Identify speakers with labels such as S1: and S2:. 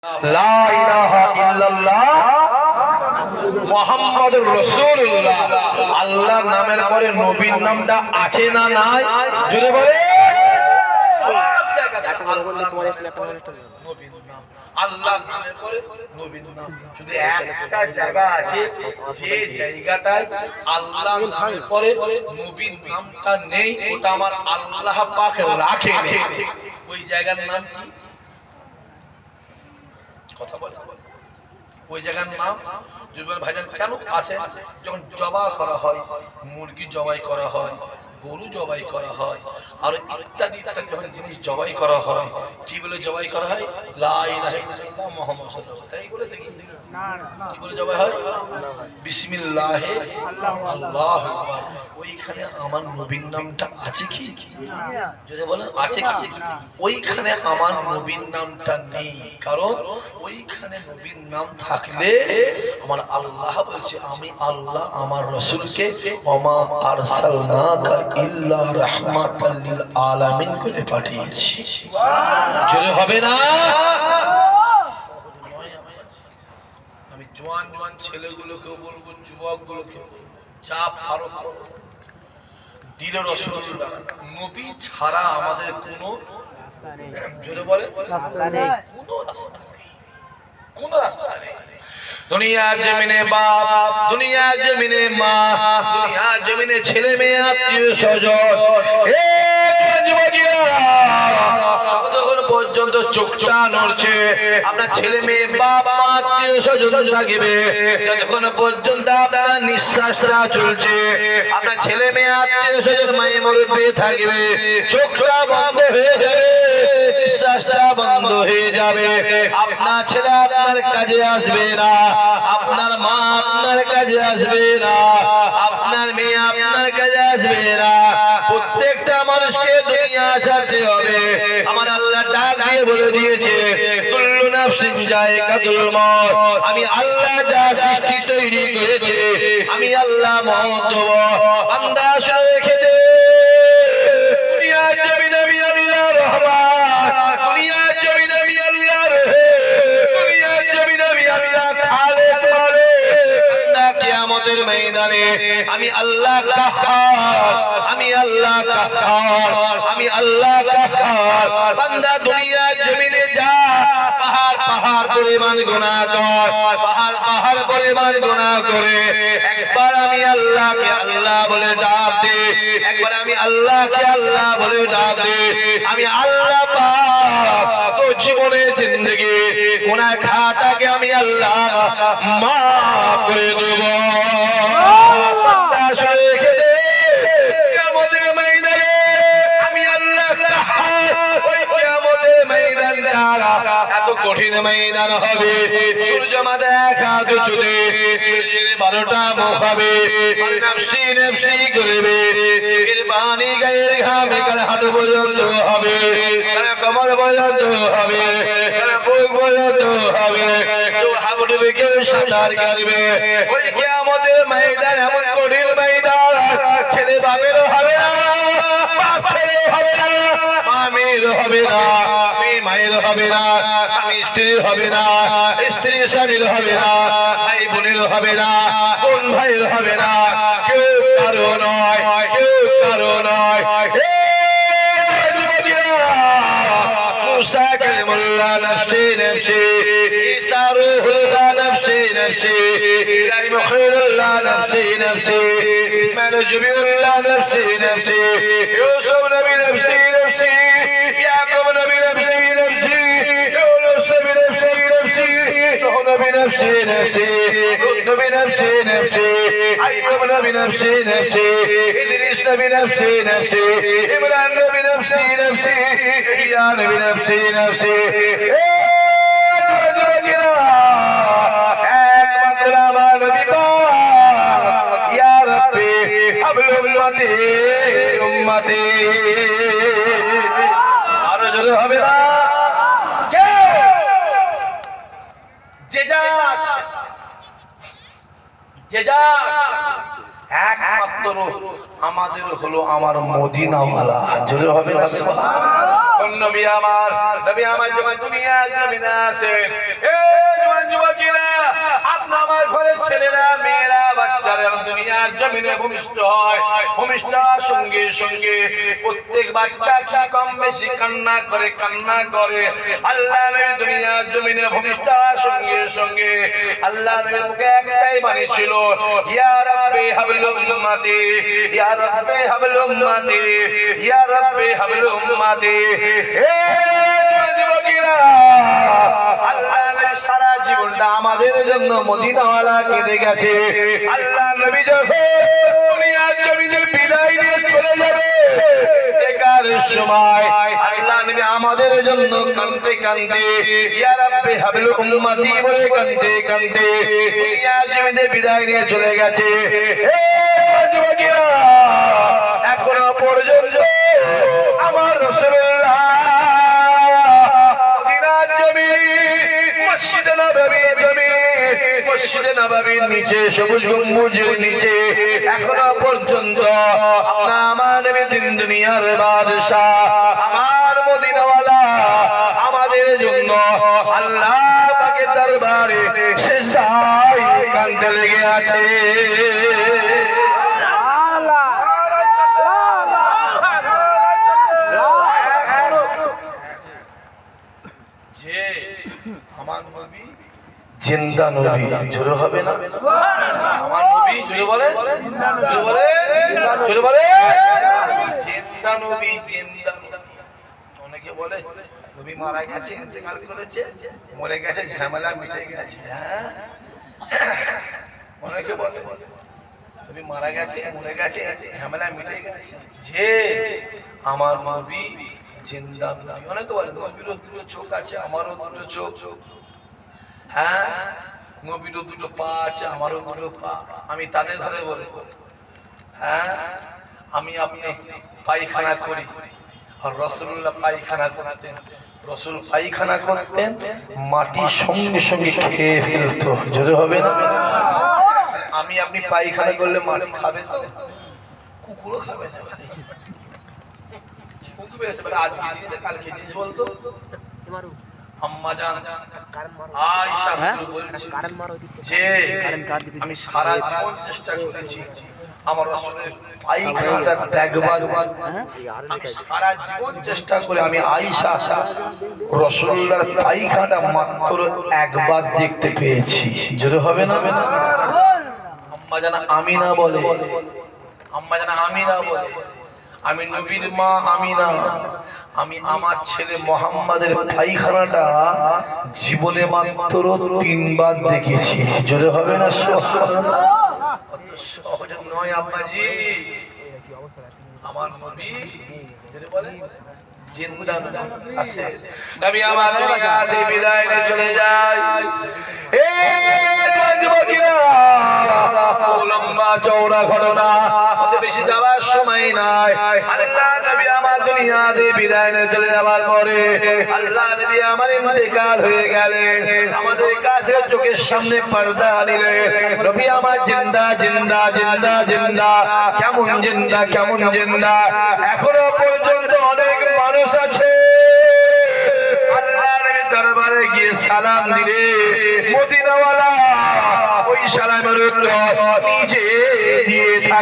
S1: লা ইলাহা ইল্লাল্লাহ মুহাম্মাদুর রাসূলুল্লাহ। আল্লাহর নামের পরে নবীর নামটা আছে না নাই? জোরে বলে। সব জায়গাতে আল্লাহর নামের পরে নবীর নাম। শুধু একটা জায়গা আছে যে জায়গাটায় আল্লাহর নামের পরে নবীর নামটা নেই, ওটা আমার আল্লাহ পাক রাখেনি। ওই জায়গার নাম কি? কথা বলে। ওই জায়গার নাম ভাইজান কেন আসে? যখন জবাই করা হয়, মুরগি জবাই করা হয়, গরু জবাই করা হয়, আর ইত্যাদি ইত্যাদি যখন জিনিস জবাই করা হয়, কি বলে জবাই করা হয়? লা ইলাহা ইল্লাল্লাহ মুহাম্মাদুর রাসূলুল্লাহ। তাই বলে দেখি কি বলে জবাই হয়? বিসমিল্লাহ আল্লাহু আকবার। ওইখানে আমার নবীর নামটা আছে কি? যদি বলেন আছে কি? ওইখানে আমার নবীর নামটা নেই, কারণ ওইখানে নবীর নাম থাকলে আমার আল্লাহ বলছে আমি আল্লাহ আমার রাসূলকে ওমা আরসালনাকা ইল্লা রাহমাতাল লিল আলামিন করে পাঠিয়েছি। জোরে হবে না? আমি জওয়ান জওয়ান ছেলেগুলোকেও বলবো, যুবকগুলোকেও, যা পারো পারো দিলে রাসূলুল্লাহ নবী ছাড়া আমাদের কোনো রাস্তা নেই। জোরে বলে রাস্তা নেই, কোনো রাস্তা নেই, কোনো রাস্তা নেই। দুনিয়া জমিনে বাপ, দুনিয়া জমিনে মা, দুনিয়া জমিনে ছেলে মেয়ে আত্মীয় স্বজন, যতক্ষণ পর্যন্ত চোখটা নড়ছে আপনার ছেলে মেয়ে বাপ মা আত্মীয় স্বজন থাকবে, যতক্ষণ পর্যন্ত আপনার নিঃশ্বাসটা চলছে আপনার ছেলে মেয়ে আত্মীয় স্বজন মায়ে মুরব্বি থাকবে, চোখটা বন্ধ হয়ে যাবে, নিঃশ্বাসটা বন্ধ হয়ে যাবে, আপনার ছেলে আপনার কাজে আসবে না, আপনার মা আপনার কাজে আসবে না, আপনার মেয়ে আপনার কাজে আসবে না। প্রত্যেকটা মানুষকে দুনিয়া ছাড়তে হবে। আমার আল্লাহ ডাক দিয়ে বলে দিয়েছে কুল্লু নাফসিন যায়কাতুল মউত। আমি আল্লাহ যা সৃষ্টি তৈরি করেছে আমি আল্লাহ মওত দেব। বান্দা শুনে রেখে দে, দুনিয়া জমিনে আমি আল্লাহ রহমান, দুনিয়া জমিনে আমি আল্লাহ রহিম, দুনিয়া জমিনে আমি আল্লাহ খালেক মালিক। বান্দা কিয়ামতের ময়দানে আমি আল্লাহ কাহ্হার, আমি আল্লাহ কাহ্হার, আমি আল্লাহ কাহ্হার। বান্দা দুনিয়া জমিনে যা পাহাড় পাহাড় পরিমাণ গুনাহ কর, পাহাড় পাহাড় পরিমাণ গুনাহ করে একবার আমি আল্লাহকে আল্লাহ বলে ডাক দে, একবার আমি আল্লাহকে আল্লাহ বলে ডাক দে, আমি আল্লাহ পাক তোর জীবনের জিন্দেগি গুনাহ খাতাকে আমি আল্লাহ মাফ করে দেব। বান্দা শুনে রেখে দে, কিয়ামতের ময়দানে আমি আল্লাহ কাহ্হার। ওই কিয়ামতের ময়দানটা এত কঠিন ময়দান হবে, সূর্য মাথা দেখা দুচুতে, সূর্যের 12টা মুখ হবে, নাফসি নাফসি করবে, চোখের পানি গায়ের ঘামে কাল হাঁটু পর্যন্ত হবে, কমর পর্যন্ত হবে, বুক পর্যন্ত হবে, হাবুডুবে কেউ সাঁতার কাটবে। ওই কিয়ামতের ময়দান এমন কঠিন ময়দান, ছেলে বাপেরও হবে না, বাপ ছেলেও হবে না, মা মেয়ের হবে না, মেয়ে মায়ের হবে না, স্বামী স্ত্রীর হবে না, স্ত্রী স্বামীর হবে না, ভাই বোনের হবে না, বোন ভাইয়ের হবে না, কেউ কারো নয়, কেউ কারো নয়। মুসা কালিমুল্লাহ নফসি নফসি, ঈসা রূহুল্লাহ নফসি নফসি, ইব্রাহিম খলিলুল্লাহ নফসি নফসি, ইসমাঈল জবিউল্লাহ নফসি নফসি, ইউসুফ নবী নফসি নফসি, ইয়াকুব নবী নফসি নফসি, ইউনুস নবী নফসি নফসি, নূহ নবী নফসি নফসি, লূত নবী নফসি নফসি, আইয়ুব নবী নফসি নফসি, ইদ্রিস নবী নফসি নফসি, ইমরান নবী নফসি নফসি, ইয়া নবী নফসি নফসি। একমাত্র আমার নবী পাক, ইয়া রাব্বি হাবল উম্মতি উম্মতি। আরো জোরে হবে না? যে যা একমাত্র আমাদের হলো আমার মদিনাওয়ালা। জোরে হবে না সুবহানাল্লাহ। নবী আমার যখন দুনিয়া জমিনে আসেন, জওয়ান যুবকেরা, আপনি আমার ঘরের ছেলেরা, মেয়েরা, বাচ্চারা দুনিয়ার জমিনে ভূমিষ্ঠ হয়। ভূমিষ্ঠ হওয়ার সঙ্গে সঙ্গে প্রত্যেক বাচ্চা কি কম বেশি কান্না করে। আল্লাহ নবী দুনিয়ার জমিনে ভূমিষ্ঠ হওয়ার সঙ্গে সঙ্গে আল্লাহ নবীর মুখে একটাই বাণী ছিল, ইয়া রাব্বি হাবল উম্মতি, ইয়া রাব্বি হাবল উম্মতি, ইয়া রাব্বি হাবল উম্মতি। আল্লাহ নবী সারা জীবনটা আমাদের জন্য মদিনাওয়ালা কেঁদে গেছে। আল্লাহ নবী যখন দুনিয়ার জমিনে বিদায় নিয়ে চলে যাবে দেখার সময় আল্লাহ নবী আমাদের জন্য কাঁদতে কাঁদতে ইয়া রাব্বি হাবল উম্মতি বলে কাঁদতে কাঁদতে দুনিয়ার জমিনে বিদায় নিয়ে চলে গেছে। এখনো পর্যন্ত আমার রাসূলুল্লাহ মসজিদে নববীর নিচে সবুজ গম্বুজের নিচে এখনো পর্যন্ত আমার নবী দিন দুনিয়ার বাদশা আমার মদিনাওয়ালা আমাদের জন্য আল্লাহ পাকের দরবারে সিজদায় কাঁদতে লেগে আছে। আমার নবী জিন্দা নবী। জোরে হবে না আমার নবী? জোরে বলে, জোরে বলে, জোরে বলে, জিন্দা নবী, জিন্দা নবী। অনেকে বলে নবী মারা গেছে, ইন্তেকাল করেছে, মরে গেছে, ঝামেলা মিটে গেছে। হ্যাঁ, অনেকে বলে নবী মারা গেছে, মরে গেছে, ঝামেলা মিটে গেছে। যে আমার নবী জিন্দা নবী। অনেকে বলে নবীরও দুটো চোখ আছে, আমারও দুটো চোখ। হ্যাঁ, নবীরও দুটো পা আছে, আমারও দুটো পা। আমি তাদের ঘরে বলে, হ্যাঁ, আমি আপনি পায়খানা করি আর রাসূলুল্লাহ পায়খানা করতেন। রাসূল পায়খানা করতেন, মাটি সঙ্গে সঙ্গে খেয়ে ফেলতো। জোরে হবে না? আমি আপনি পায়খানা করলে মাটি খাবে তো? কুকুরও খাবে না ভাই। শুনবে আজকে দিনে কালকে জিনিস বলতো আম্মা জান আয়েশা বলছে যে আমি সারা জীবন চেষ্টা করেছি আমার রাসূলের পায়খানাটা দেখবার। আমি সারা জীবন চেষ্টা করে আমি আয়েশা রাসূলুল্লাহর পায়খানাটা মাত্র একবার দেখতে পেয়েছি। জোরে হবে না? আম্মা জান আমিনা বলে, আম্মা জান আমিনা বলে, আমি নবীর মা আমিনা, আমি আমার ছেলে মুহাম্মাদের পায়খানাটা জীবনে মাত্র 3 বার দেখেছি। জোরে হবে না? অত সহজ নয় আব্বাজি। আমার নবী জোরে বলে জিন্দা আছে। নবী আমার দুনিয়াতে বিদায় নিয়ে চলে যায়। যুবকেরা, লম্বা চওড়া ঘটনা, বেশি যাওয়ার সময় নাই। আল্লাহ নবী আমার দুনিয়াতে বিদায় নিয়ে চলে যাওয়ার পরে আল্লাহ নবী আমার ইন্তেকাল হয়ে গেলেন। আমাদের কাছে চোখের সামনে পর্দা নিলেন। নবী আমার জিন্দা জিন্দা জিন্দা জিন্দা। কেমন জিন্দা, কেমন জিন্দা? এখনো পর্যন্ত অনেক মানুষ আছে আল্লাহ নবীর দরবারে গিয়ে সালাম দিলে মদিনাওয়ালা ওই সালামের উত্তর নিজে দিয়ে থাকে।